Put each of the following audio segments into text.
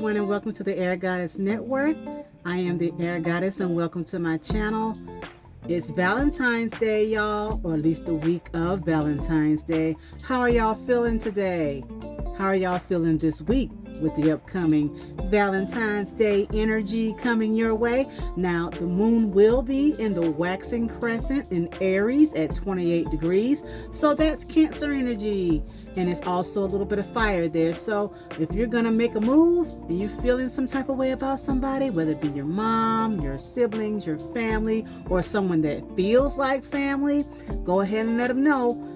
everyone, and welcome to the Air Goddess Network. I am the Air Goddess, and welcome to my channel. It's Valentine's Day, y'all, or at least the week of Valentine's Day. How are y'all feeling today? How are y'all feeling this week with the upcoming Valentine's Day energy coming your way? Now, the moon will be in the waxing crescent in Aries at 28 degrees, so that's Cancer energy. And it's also a little bit of fire there. So if you're going to make a move and you're feeling some type of way about somebody, whether it be your mom, your siblings, your family, or someone that feels like family, go ahead and let them know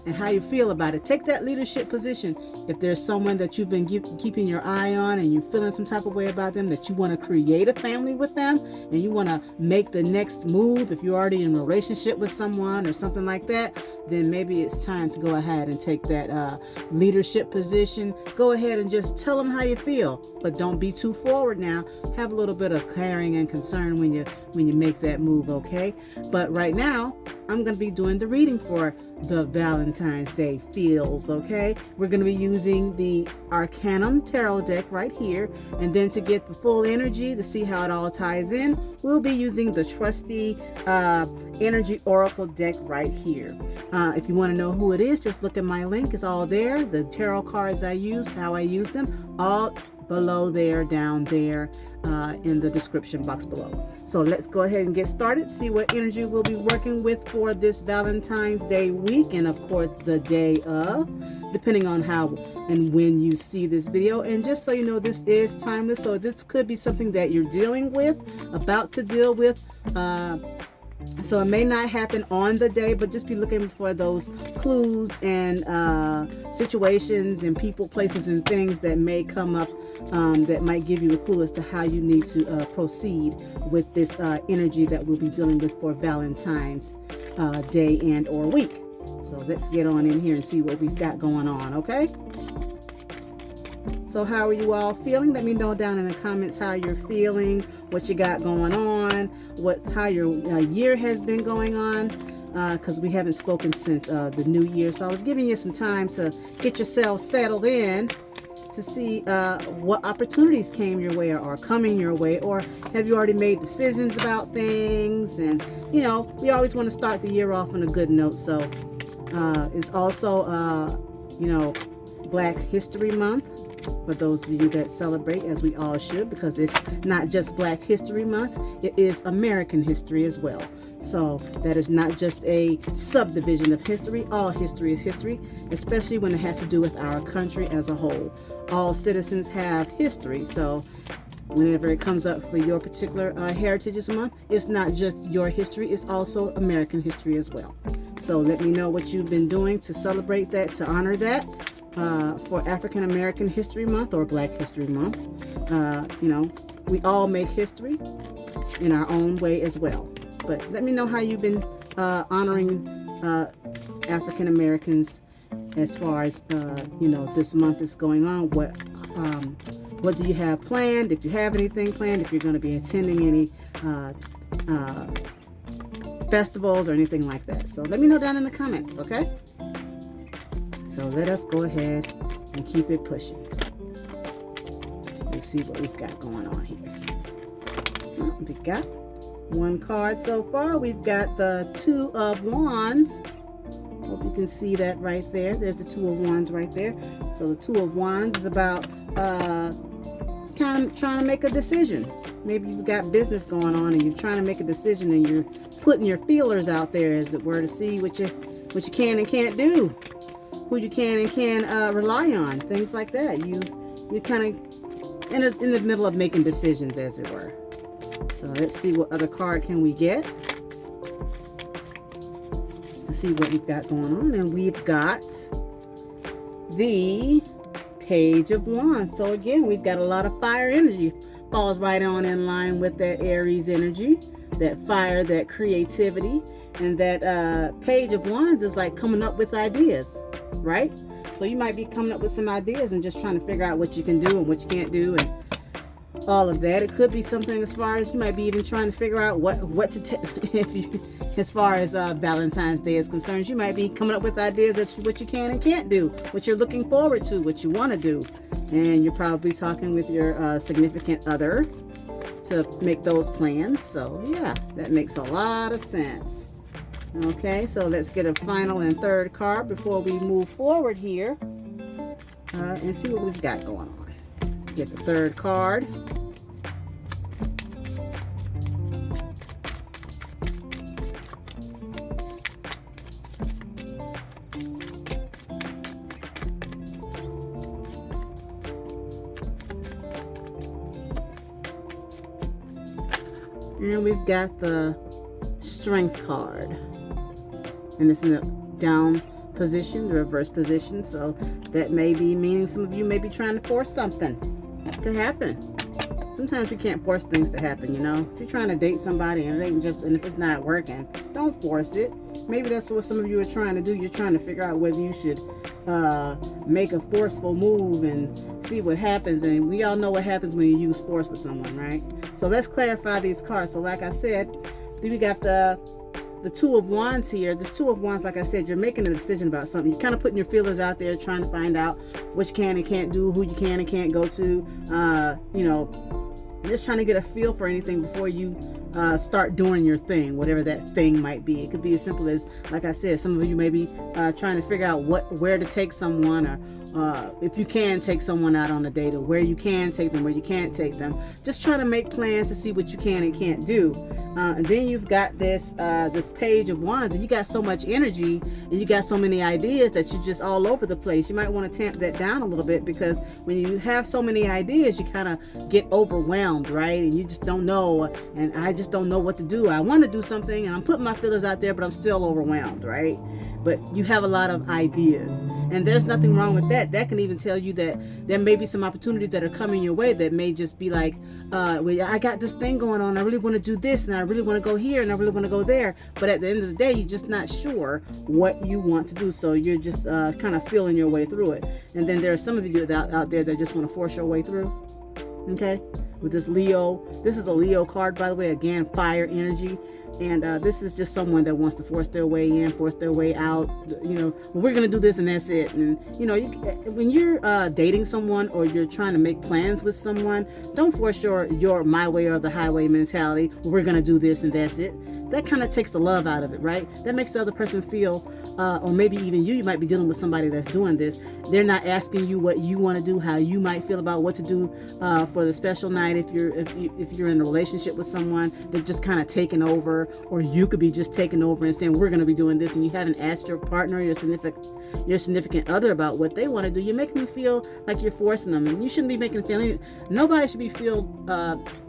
and how you feel about it. Take that leadership position. If there's someone that you've been keeping your eye on and you're feeling some type of way about them, that you want to create a family with them and you want to make the next move, if you're already in a relationship with someone or something like that, then maybe it's time to go ahead and take that leadership position. Go ahead and just tell them how you feel, but don't be too forward now. Have a little bit of caring and concern when you make that move, okay? But right now, I'm going to be doing the reading for the Valentine's Day feels, okay? We're going to be using the Arcanum tarot deck right here, and then to get the full energy, to see how it all ties in, we'll be using the trusty energy oracle deck right here. If you want to know who it is, just look at my link. It's all there. The tarot cards I use, how I use them, all below there, down there in the description box below. So let's go ahead and get started, see what energy we'll be working with for this Valentine's Day week, and of course the day of, depending on how and when you see this video. And just so you know, this is timeless, so this could be something that you're dealing with, about to deal with. So it may not happen on the day, but just be looking for those clues and situations and people, places, and things that may come up that might give you a clue as to how you need to proceed with this energy that we'll be dealing with for Valentine's Day and or week. So let's get on in here and see what we've got going on, okay? So how are you all feeling? Let me know down in the comments how you're feeling, what you got going on, how your year has been going on, because we haven't spoken since the new year. So I was giving you some time to get yourself settled in to see what opportunities came your way or are coming your way, or have you already made decisions about things? And you know, we always want to start the year off on a good note. So it's also you know, Black History Month, for those of you that celebrate, as we all should, because it's not just Black History Month, it is American history as well. So that is not just a subdivision of history. All history is history, especially when it has to do with our country as a whole. All citizens have history, so whenever it comes up for your particular Heritage Month, it's not just your history, it's also American history as well. So let me know what you've been doing to celebrate that, to honor that. For African American History Month or Black History Month. You know, we all make history in our own way as well. But let me know how you've been honoring African Americans as far as you know, this month is going on. What do you have planned? If you have anything planned, if you're going to be attending any festivals or anything like that. So let me know down in the comments, okay? So let us go ahead and keep it pushing. Let's see what we've got going on here. We've got one card so far. We've got the Two of Wands. Hope you can see that right there. There's the Two of Wands right there. So the Two of Wands is about kind of trying to make a decision. Maybe you've got business going on and you're trying to make a decision, and you're putting your feelers out there, as it were, to see what you can and can't do, who you can and can rely on, things like that. You're kind of in the middle of making decisions, as it were. So let's see what other card can we get to see what we've got going on. And we've got the Page of Wands. So again, we've got a lot of fire energy. Falls right on in line with that Aries energy, that fire, that creativity. And that Page of Wands is like coming up with ideas, right? So you might be coming up with some ideas and just trying to figure out what you can do and what you can't do, and all of that. It could be something as far as you might be even trying to figure out what to take. If you, as far as Valentine's Day is concerned, you might be coming up with ideas of what you can and can't do, what you're looking forward to, what you want to do, and you're probably talking with your significant other to make those plans. So yeah, that makes a lot of sense. Okay, so let's get a final and third card before we move forward here and see what we've got going on. Get the third card. And we've got the Strength card. And it's in the down position, the reverse position. So that may be meaning some of you may be trying to force something to happen. Sometimes we can't force things to happen, you know. If you're trying to date somebody and it ain't just, and if it's not working, don't force it. Maybe that's what some of you are trying to do. You're trying to figure out whether you should make a forceful move and see what happens. And we all know what happens when you use force with someone, right? So let's clarify these cards. So like I said, we got the Two of Wands here. This Two of Wands, like I said, you're making a decision about something. You're kind of putting your feelers out there, trying to find out what you can and can't do, who you can and can't go to. You know, just trying to get a feel for anything before you start doing your thing, whatever that thing might be. It could be as simple as, like I said, some of you may be trying to figure out where to take someone, or if you can take someone out on a date, or where you can take them, where you can't take them. Just trying to make plans to see what you can and can't do. And then you've got this Page of Wands, and you got so much energy and you got so many ideas that you're just all over the place. You might want to tamp that down a little bit, because when you have so many ideas, you kind of get overwhelmed, right? And you just don't know, and I just don't know what to do. I want to do something and I'm putting my feelers out there, but I'm still overwhelmed, right? But you have a lot of ideas, and there's nothing wrong with that. That can even tell you that there may be some opportunities that are coming your way that may just be like, well, I got this thing going on. I really want to do this, and I really want to go here, and I really want to go there. But at the end of the day, you're just not sure what you want to do. So you're just kind of feeling your way through it. And then there are some of you out there that just want to force your way through. Okay? With this Leo. This is a Leo card, by the way. Again, fire energy. And this is just someone that wants to force their way in, force their way out. You know, well, we're going to do this and that's it. And, you know, when you're dating someone or you're trying to make plans with someone, don't force your my way or the highway mentality. Well, we're going to do this and that's it. That kind of takes the love out of it, right? That makes the other person feel, or maybe even you might be dealing with somebody that's doing this. They're not asking you what you want to do, how you might feel about what to do for the special night. If you're in a relationship with someone, they're just kind of taking over. Or you could be just taking over and saying, we're going to be doing this, and you haven't asked your partner, your significant other about what they want to do. You're making them feel like you're forcing them, and you shouldn't be making them feel. Nobody should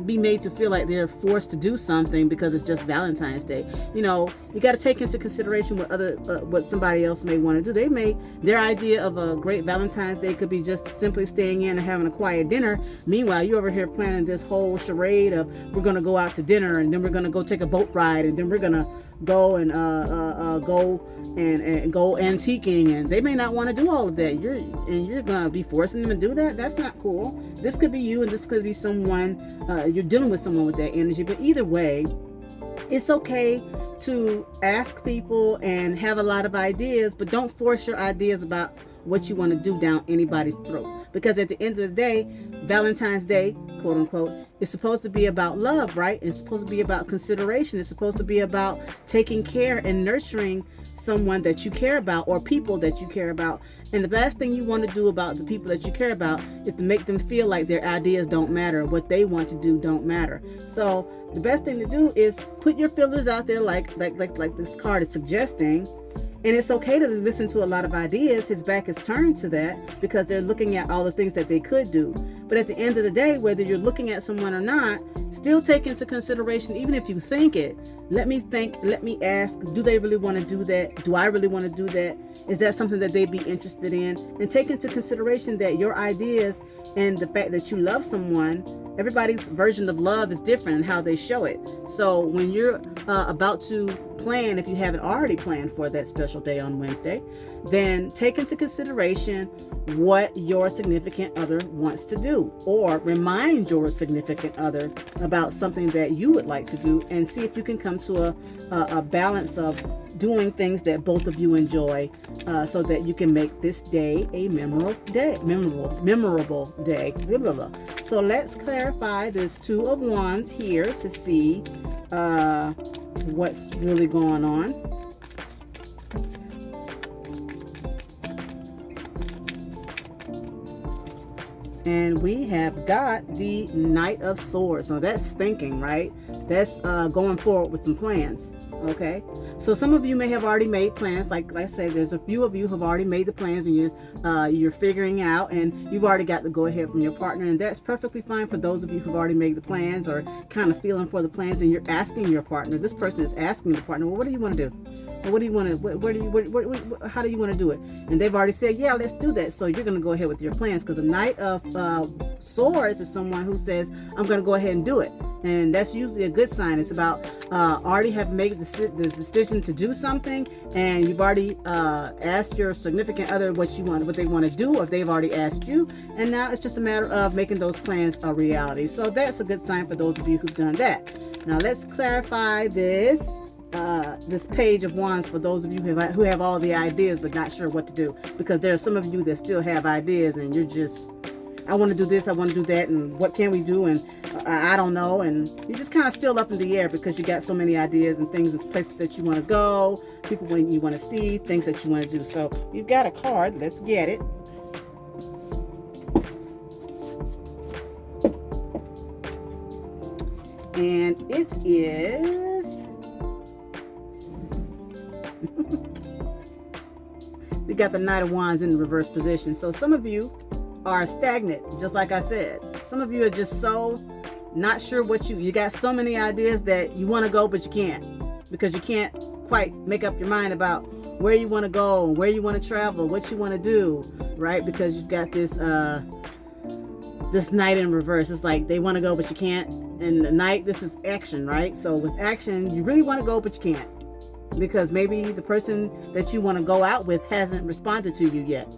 be made to feel like they're forced to do something because it's just Valentine's Day. You know, you got to take into consideration what somebody else may want to do. Their idea of a great Valentine's Day could be just simply staying in and having a quiet dinner. Meanwhile, you're over here planning this whole charade of, we're going to go out to dinner, and then we're going to go take a boat ride, and then we're gonna go and go antiquing, and they may not want to do all of that. You're gonna be forcing them to do that. That's not cool. This could be you, and this could be someone you're dealing with, someone with that energy. But either way, it's okay to ask people and have a lot of ideas, but don't force your ideas about what you want to do down anybody's throat. Because at the end of the day, Valentine's Day, quote unquote, is supposed to be about love, right? It's supposed to be about consideration. It's supposed to be about taking care and nurturing someone that you care about, or people that you care about. And the last thing you want to do about the people that you care about is to make them feel like their ideas don't matter, what they want to do don't matter. So the best thing to do is put your feelers out there, like this card is suggesting. And it's okay to listen to a lot of ideas. His back is turned to that because they're looking at all the things that they could do. But at the end of the day, whether you're looking at someone or not, still take into consideration, even if you think it, let me ask, do they really want to do that? Do I really want to do that? Is that something that they'd be interested in? And take into consideration that your ideas and the fact that you love someone, everybody's version of love is different in how they show it. So when you're about to plan, if you haven't already planned for that special day on Wednesday, then take into consideration what your significant other wants to do, or remind your significant other about something that you would like to do, and see if you can come to a balance of doing things that both of you enjoy, so that you can make this day a memorable day. Blah, blah, blah. So let's clarify this Two of Wands here to see what's really going on. And we have got the Knight of Swords. So that's thinking, right? That's going forward with some plans. Okay, so some of you may have already made plans. Like I said, there's a few of you who have already made the plans, and you're figuring out, and you've already got the go ahead from your partner, and that's perfectly fine for those of you who've already made the plans or kind of feeling for the plans, and you're asking your partner. This person is asking the partner, well, what do you want to do? Well, what do you want to? How do you want to do it? And they've already said, yeah, let's do that. So you're going to go ahead with your plans, because the Knight of Swords is someone who says, I'm going to go ahead and do it. And that's usually a good sign. It's about already have made the decision to do something, and you've already asked your significant other what they want to do, or they've already asked you, and now it's just a matter of making those plans a reality. So that's a good sign for those of you who've done that. Now let's clarify this Page of Wands for those of you who have all the ideas but not sure what to do, because there are some of you that still have ideas, and you're just, I want to do this, I want to do that, and what can we do, and I don't know, and you're just kind of still up in the air because you got so many ideas and things and places that you want to go, people when you want to see, things that you want to do. So you've got a card. Let's get it. And it is we got the Knight of Wands in the reverse position. So some of you are stagnant, just like I said. Some of you are just so not sure what you got so many ideas that you want to go, but you can't, because you can't quite make up your mind about where you want to go, where you want to travel, what you want to do, right? Because you've got this this Knight in reverse. It's like they want to go, but you can't. And the Knight, this is action, right? So with action, you really want to go, but you can't, because maybe the person that you want to go out with hasn't responded to you yet.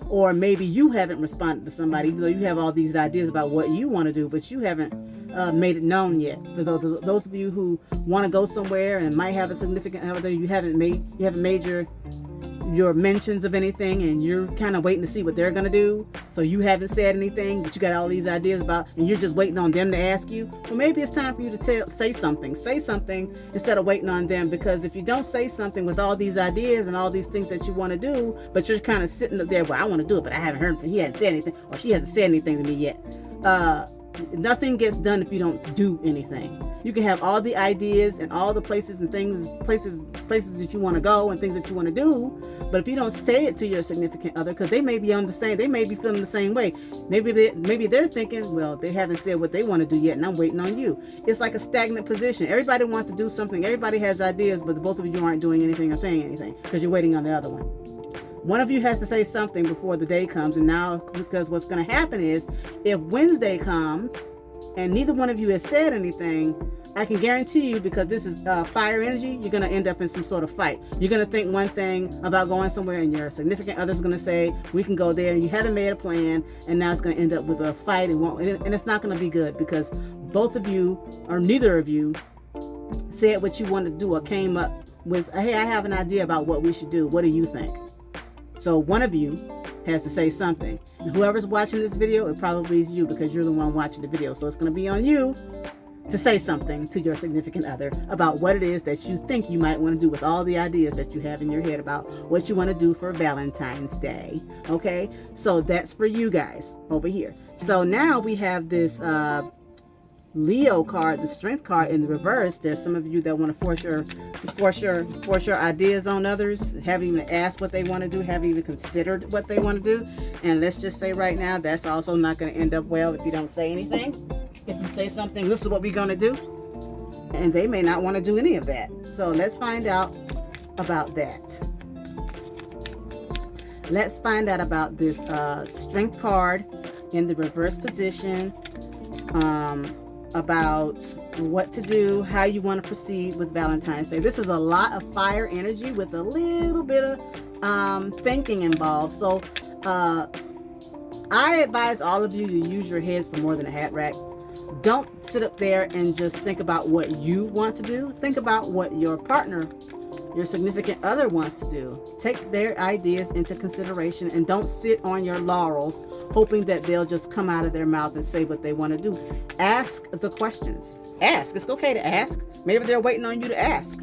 Or maybe you haven't responded to somebody, even though you have all these ideas about what you want to do, but you haven't made it known yet. For those of you who want to go somewhere and might have a significant other, you haven't made your mentions of anything, and you're kind of waiting to see what they're going to do. So you haven't said anything, but you got all these ideas about, and you're just waiting on them to ask you. Well, maybe it's time for you to say something instead of waiting on them, because if you don't say something with all these ideas and all these things that you want to do, but you're kind of sitting up there, well, I want to do it, but I haven't heard from, he hasn't said anything, or she hasn't said anything to me yet. Nothing gets done if you don't do anything. You can have all the ideas and all the places and things, places that you want to go and things that you want to do, but if you don't say it to your significant other, because they may be they may be feeling the same way. Maybe they're thinking, well, they haven't said what they want to do yet, and I'm waiting on you. It's like a stagnant position. Everybody wants to do something. Everybody has ideas, but both of you aren't doing anything or saying anything because you're waiting on the other one. One of you has to say something before the day comes, and now, because what's going to happen is, if Wednesday comes and neither one of you has said anything, I can guarantee you, because this is fire energy, you're going to end up in some sort of fight. You're going to think one thing about going somewhere, and your significant other's going to say, we can go there, and you haven't made a plan, and now it's going to end up with a fight, and it's not going to be good, because both of you, or neither of you, said what you wanted to do or came up with, hey, I have an idea about what we should do. What do you think? So one of you has to say something. And whoever's watching this video, it probably is you, because you're the one watching the video. So it's going to be on you to say something to your significant other about what it is that you think you might want to do with all the ideas that you have in your head about what you want to do for Valentine's Day. Okay, so that's for you guys over here. So now we have this Leo card, the Strength card, in the reverse. There's some of you that want to force your ideas on others, haven't even asked what they want to do, haven't even considered what they want to do. And let's just say right now, that's also not going to end up well if you don't say anything. If you say something, this is what we're going to do, and they may not want to do any of that. So let's find out about that. Let's find out about this Strength card in the reverse position, about what to do, how you want to proceed with Valentine's Day. This is a lot of fire energy with a little bit of thinking involved. So I advise all of you to use your heads for more than a hat rack. Don't sit up there and just think about what you want to do. Think about what your partner, your significant other wants to do. Take their ideas into consideration and don't sit on your laurels hoping that they'll just come out of their mouth and say what they want to do. Ask the questions. Ask. It's okay to ask. Maybe they're waiting on you to ask.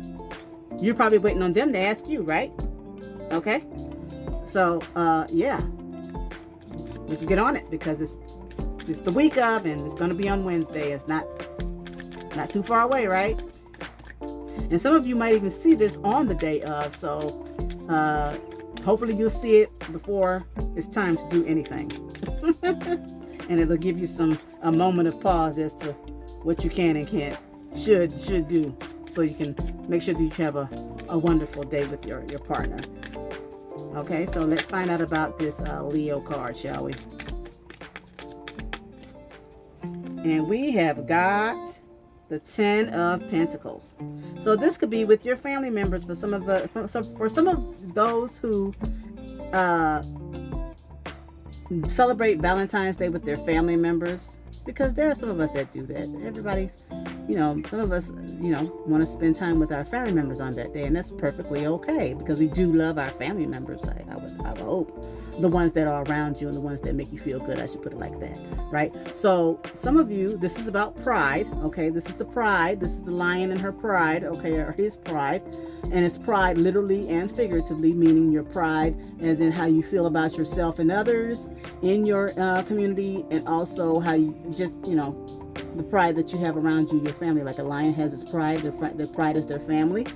You're probably waiting on them to ask you, right? Okay? So, yeah. Let's get on it because it's the week of and it's going to be on Wednesday. It's not too far away, right? And some of you might even see this on the day of. So hopefully you'll see it before it's time to do anything. And it'll give you a moment of pause as to what you can and can't, should do. So you can make sure that you have a wonderful day with your partner. Okay, so let's find out about this Leo card, shall we? And we have got the 10 of Pentacles. So this could be with your family members for some of those who celebrate Valentine's Day with their family members, because there are some of us that do that. Everybody's, some of us, want to spend time with our family members on that day, and that's perfectly okay because we do love our family members. I would hope. The ones that are around you and the ones that make you feel good, I should put it like that, right? So some of you, this is about pride, okay? This is the pride. This is the lion and her pride, okay, or his pride. And it's pride literally and figuratively, meaning your pride as in how you feel about yourself and others in your community, and also how you just, the pride that you have around you, your family. Like a lion has its pride, their pride is their family.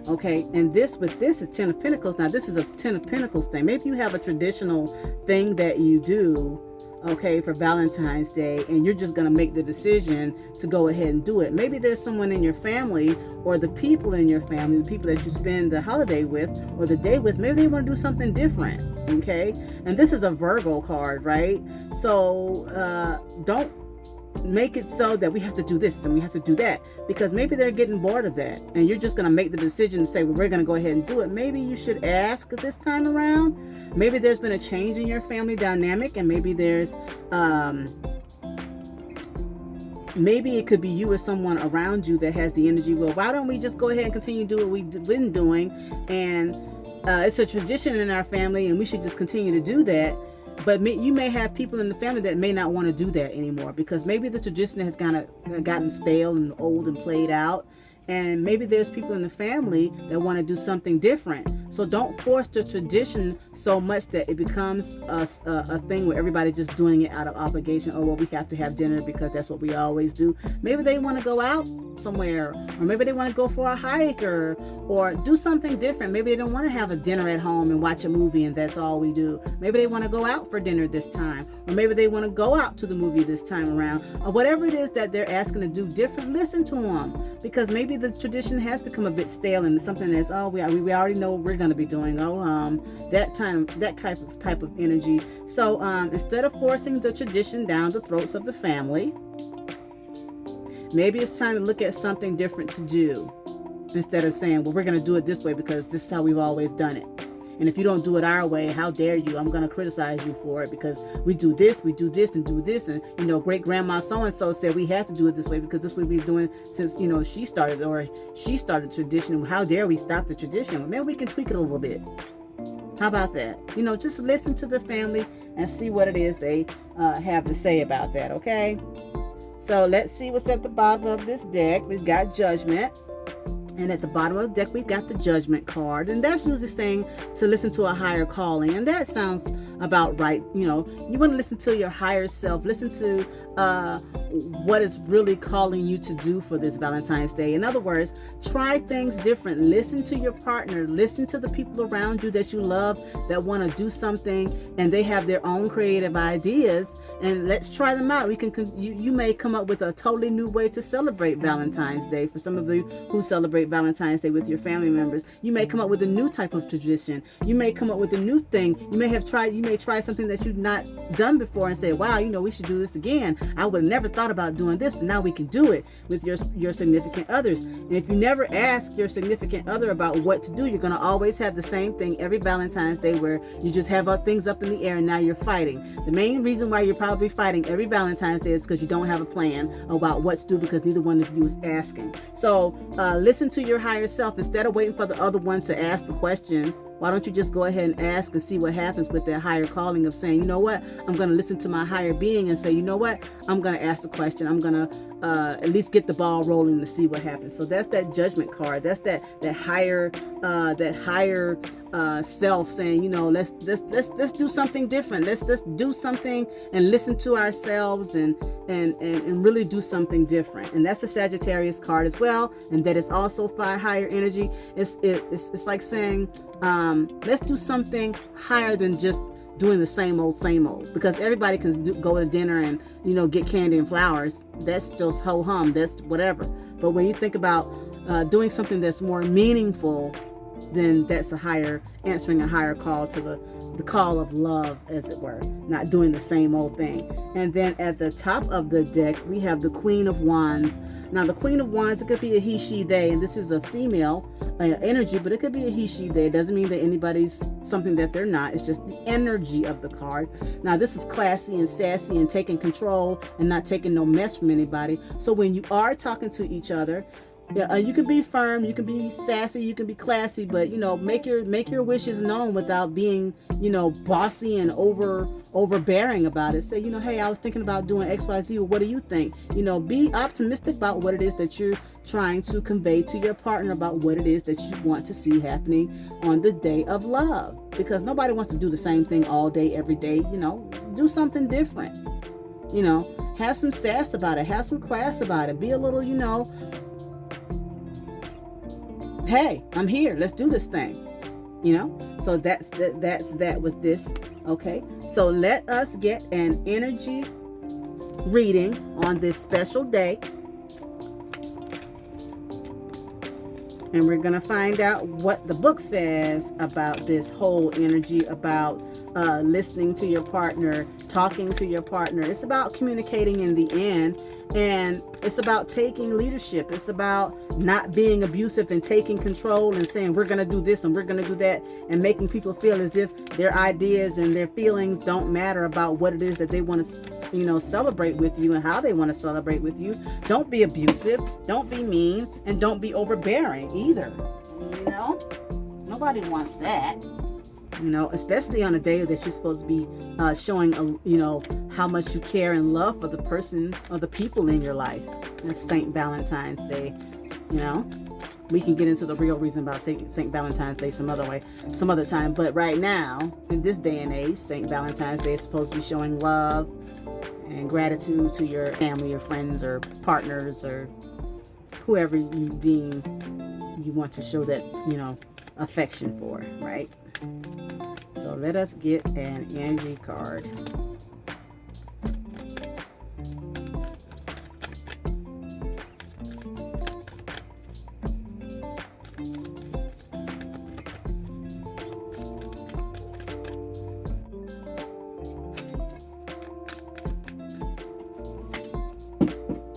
Okay, and with this is 10 of Pentacles. Now this is a 10 of Pentacles thing. Maybe you have a traditional thing that you do, okay, for Valentine's Day, and you're just going to make the decision to go ahead and do it. Maybe there's someone in your family or the people in your family, the people that you spend the holiday with or the day with, maybe they want to do something different, okay? And this is a Virgo card, right? So don't make it so that we have to do this and we have to do that, because maybe they're getting bored of that and you're just going to make the decision to say, well, we're going to go ahead and do it. Maybe you should ask this time around. Maybe there's been a change in your family dynamic, and maybe there's maybe it could be you or someone around you that has the energy, well, why don't we just go ahead and continue to do what we've been doing, and it's a tradition in our family and we should just continue to do that. But you may have people in the family that may not want to do that anymore, because maybe the tradition has gotten stale and old and played out. And maybe there's people in the family that want to do something different. So don't force the tradition so much that it becomes a thing where everybody's just doing it out of obligation. Oh, well, we have to have dinner because that's what we always do. Maybe they want to go out somewhere, or maybe they want to go for a hike or do something different. Maybe they don't want to have a dinner at home and watch a movie and that's all we do. Maybe they want to go out for dinner this time, or maybe they want to go out to the movie this time around, or whatever it is that they're asking to do different. Listen to them, because maybe the tradition has become a bit stale and something that's, oh, we already know what we're going to be doing. That type of energy. So instead of forcing the tradition down the throats of the family, maybe it's time to look at something different to do, instead of saying, well, we're going to do it this way because this is how we've always done it. And if you don't do it our way, how dare you? I'm going to criticize you for it because we do this, and do this. And, great grandma so-and-so said we had to do it this way because this is what we've been doing since, she started tradition. How dare we stop the tradition? Well, maybe we can tweak it a little bit. How about that? Just listen to the family and see what it is they have to say about that, okay? So let's see what's at the bottom of this deck. We've got Judgment. And at the bottom of the deck, we've got the Judgment card. And that's usually saying to listen to a higher calling. And that sounds about right. You want to listen to your higher self. Listen to what is really calling you to do for this Valentine's Day. In other words, try things different. Listen to your partner. Listen to the people around you that you love that want to do something and they have their own creative ideas. And let's try them out. You may come up with a totally new way to celebrate Valentine's Day. For some of you who celebrate Valentine's Day with your family members, you may come up with a new type of tradition. You may come up with a new thing. You may try something that you've not done before and say, wow, we should do this again. I would have never thought about doing this, but now we can do it with your significant others. And if you never ask your significant other about what to do, you're going to always have the same thing every Valentine's Day, where you just have things up in the air and now you're fighting. The main reason why you're probably fighting every Valentine's Day is because you don't have a plan about what to do, because neither one of you is asking. So listen to your higher self. Instead of waiting for the other one to ask the question, why don't you just go ahead and ask and see what happens with that higher calling of saying, you know what, I'm going to listen to my higher being and say, you know what, I'm going to ask the question. I'm going to at least get the ball rolling to see what happens. So that's that judgment card. That's that higher self saying, you know, let's do something different. Let's do something and listen to ourselves and really do something different. And that's a Sagittarius card as well. And that is also higher energy. It's like saying, let's do something higher than just doing the same old, because everybody can go to dinner and, you know, get candy and flowers. That's just ho-hum. That's whatever. But when you think about doing something that's more meaningful, then that's answering a higher call to the call of love, as it were, not doing the same old thing. And then at the top of the deck, we have the Queen of Wands. Now, the Queen of Wands, it could be a he, she, they, and this is a female energy, but it could be a he, she, they. It doesn't mean that anybody's something that they're not. It's just the energy of the card. Now, this is classy and sassy and taking control and not taking no mess from anybody. So when you are talking to each other, you can be firm, you can be sassy, you can be classy, but, you know, make your wishes known without being, you know, bossy and overbearing about it. Say, you know, hey, I was thinking about doing XYZ. What do you think? You know, be optimistic about what it is that you're trying to convey to your partner about what it is that you want to see happening on the day of love. Because nobody wants to do the same thing all day, every day. You know, do something different. You know, have some sass about it. Have some class about it. Be a little, you know, hey, I'm here. Let's do this thing. You know, so that's that with this. Okay, so let us get an energy reading on this special day, and we're gonna find out what the book says about this whole energy, about listening to your partner, talking to your partner. It's about communicating in the end, and it's about taking leadership. It's about not being abusive and taking control and saying, we're going to do this and we're going to do that, and making people feel as if their ideas and their feelings don't matter about what it is that they want to, you know, celebrate with you and how they want to celebrate with you. Don't be abusive, don't be mean, and don't be overbearing either. You know, nobody wants that. You know, especially on a day that you're supposed to be showing, you know, how much you care and love for the person or the people in your life. It's St. Valentine's Day. You know, we can get into the real reason about St. Valentine's Day some other time. But right now, in this day and age, St. Valentine's Day is supposed to be showing love and gratitude to your family or friends or partners or whoever you deem you want to show that, you know, affection for, right? So let us get an energy card.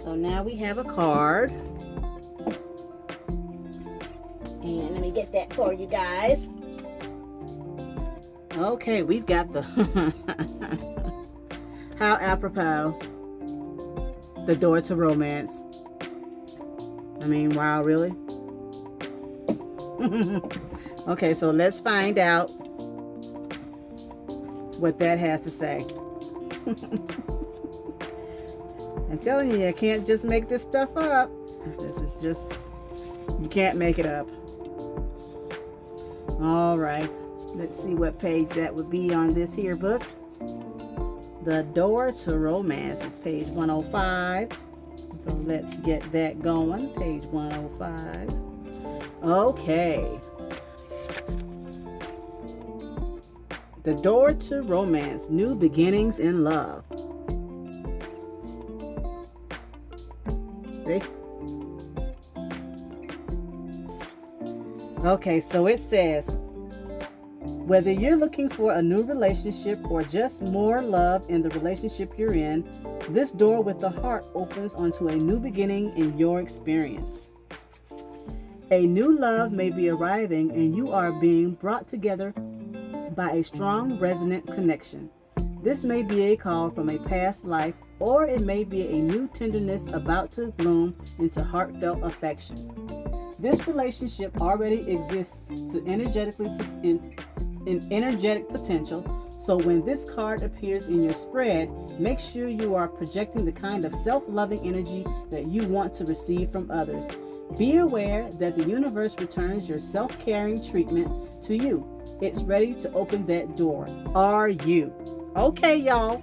So now we have a card. And let me get that for you guys. Okay, we've got the how apropos, the door to romance. I mean, wow, really? Okay, so let's find out what that has to say. I'm telling you, I can't just make this stuff up. This is just, you can't make it up. All right. Let's see what page that would be on this here book. The Door to Romance is page 105. So let's get that going. Page 105. Okay. The Door to Romance, New Beginnings in Love. See? Okay, so it says, Whether you're looking for a new relationship or just more love in the relationship you're in, this door with the heart opens onto a new beginning in your experience. A new love may be arriving and you are being brought together by a strong, resonant connection. This may be a call from a past life, or it may be a new tenderness about to bloom into heartfelt affection. This relationship already exists to energetic potential, so when this card appears in your spread, make sure you are projecting the kind of self-loving energy that you want to receive from others. Be aware that the universe returns your self-caring treatment to you. It's ready to open that door. Are you? Okay, y'all.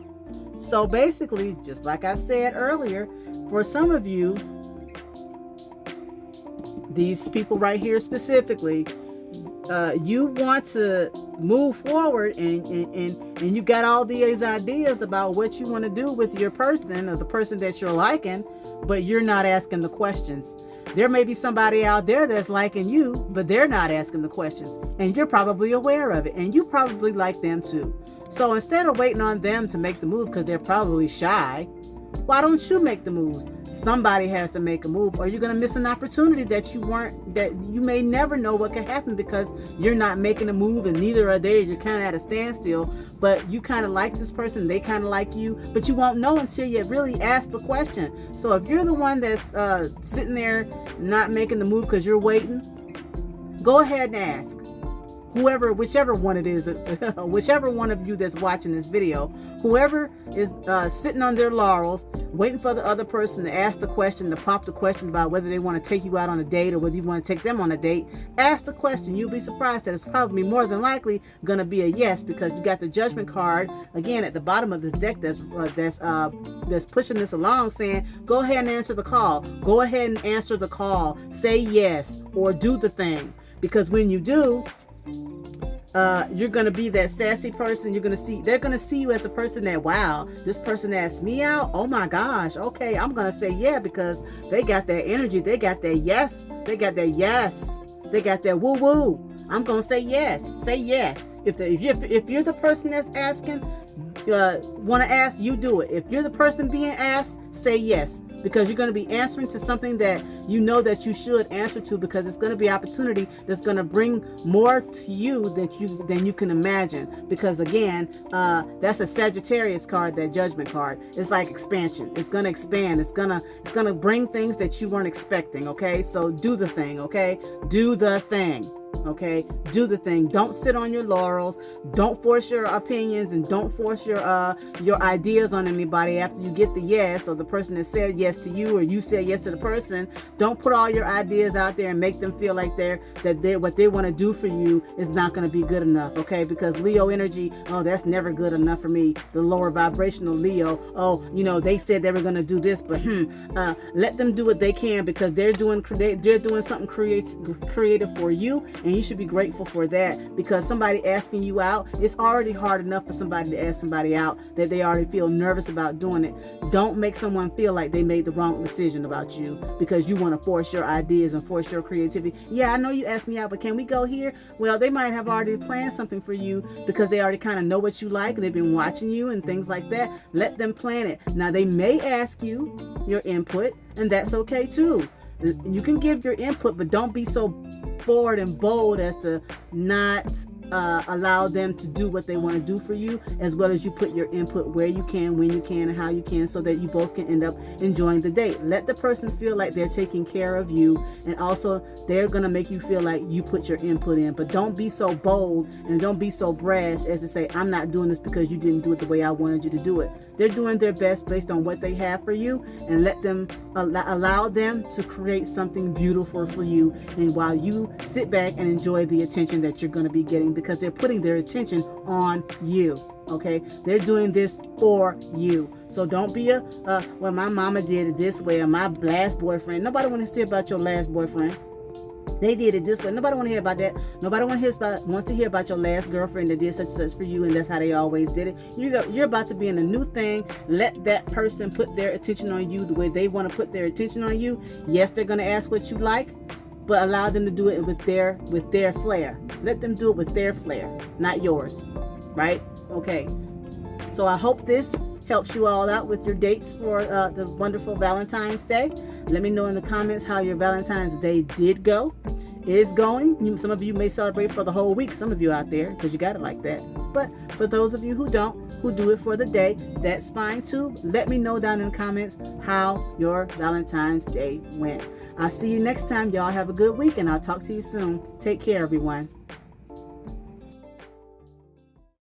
So basically, just like I said earlier, for some of you, these people right here specifically, you want to move forward and you got all these ideas about what you want to do with your person or the person that you're liking, but you're not asking the questions. There may be somebody out there that's liking you, but they're not asking the questions, and you're probably aware of it, and you probably like them too. So instead of waiting on them to make the move because they're probably shy, why don't you make the moves? Somebody has to make a move, or you're going to miss an opportunity that you may never know what could happen because you're not making a move and neither are they. You're kind of at a standstill, but you kind of like this person, they kind of like you, but you won't know until you really ask the question. So if you're the one that's sitting there not making the move because you're waiting, go ahead and ask. Whichever one it is, whichever one of you that's watching this video, whoever is sitting on their laurels, waiting for the other person to ask the question, to pop the question about whether they want to take you out on a date or whether you want to take them on a date, ask the question. You'll be surprised that it's probably more than likely going to be a yes, because you got the judgment card again at the bottom of this deck that's pushing this along, saying go ahead and answer the call. Go ahead and answer the call. Say yes or do the thing, because when you do, you're going to be that sassy person. They're going to see you as the person that, wow, this person asked me out. Oh my gosh. Okay. I'm going to say yeah, because they got that energy. They got that yes. They got that yes. They got that woo woo. I'm going to say yes. Say yes. If you're the person that's asking, want to ask, you do it. If you're the person being asked, say yes, because you're going to be answering to something that you know that you should answer to, because it's going to be opportunity that's going to bring more to you than you can imagine. Because again, that's a Sagittarius card, that judgment card. It's like expansion. It's going to expand. It's going to bring things that you weren't expecting. Okay. So do the thing. Okay. Do the thing. Okay, do the thing. Don't sit on your laurels. Don't force your opinions and don't force your ideas on anybody after you get the yes, or the person that said yes to you, or you said yes to the person. Don't put all your ideas out there and make them feel like what they want to do for you is not going to be good enough. Okay, because Leo energy, oh, that's never good enough for me. The lower vibrational Leo, oh, they said they were going to do this, but let them do what they can, because they're doing something creative for you. And you should be grateful for that, because somebody asking you out, it's already hard enough for somebody to ask somebody out that they already feel nervous about doing it. Don't make someone feel like they made the wrong decision about you because you want to force your ideas and force your creativity. Yeah, I know you asked me out, but can we go here? Well, they might have already planned something for you because they already kind of know what you like and they've been watching you and things like that. Let them plan it. Now, they may ask you your input, and that's okay too. You can give your input, but don't be so forward and bold as to not allow them to do what they want to do for you, as well as you put your input where you can, when you can, and how you can, so that you both can end up enjoying the date. Let the person feel like they're taking care of you, and also they're going to make you feel like you put your input in. But don't be so bold and don't be so brash as to say, I'm not doing this because you didn't do it the way I wanted you to do it. They're doing their best based on what they have for you, and let them allow them to create something beautiful for you, and while you sit back and enjoy the attention that you're going to be getting, because they're putting their attention on you. Okay, they're doing this for you. So don't be well, my mama did it this way, or my last boyfriend. Nobody want to hear about your last boyfriend. They did it this way. Nobody want to hear about that. Nobody wants to hear about your last girlfriend that did such and such for you, and that's how they always did it. You're about to be in a new thing. Let that person put their attention on you the way they want to put their attention on you. Yes, they're going to ask what you like. but allow them to do it with their flair. Let them do it with their flair, not yours, right? Okay. So I hope this helps you all out with your dates for the wonderful Valentine's Day. Let me know in the comments how your Valentine's Day did go, is going. Some of you may celebrate for the whole week, some of you out there, because you got it like that. But for those of you who don't, who do it for the day, that's fine too. Let me know down in the comments how your Valentine's Day went. I'll see you next time. Y'all have a good week, and I'll talk to you soon. Take care, everyone.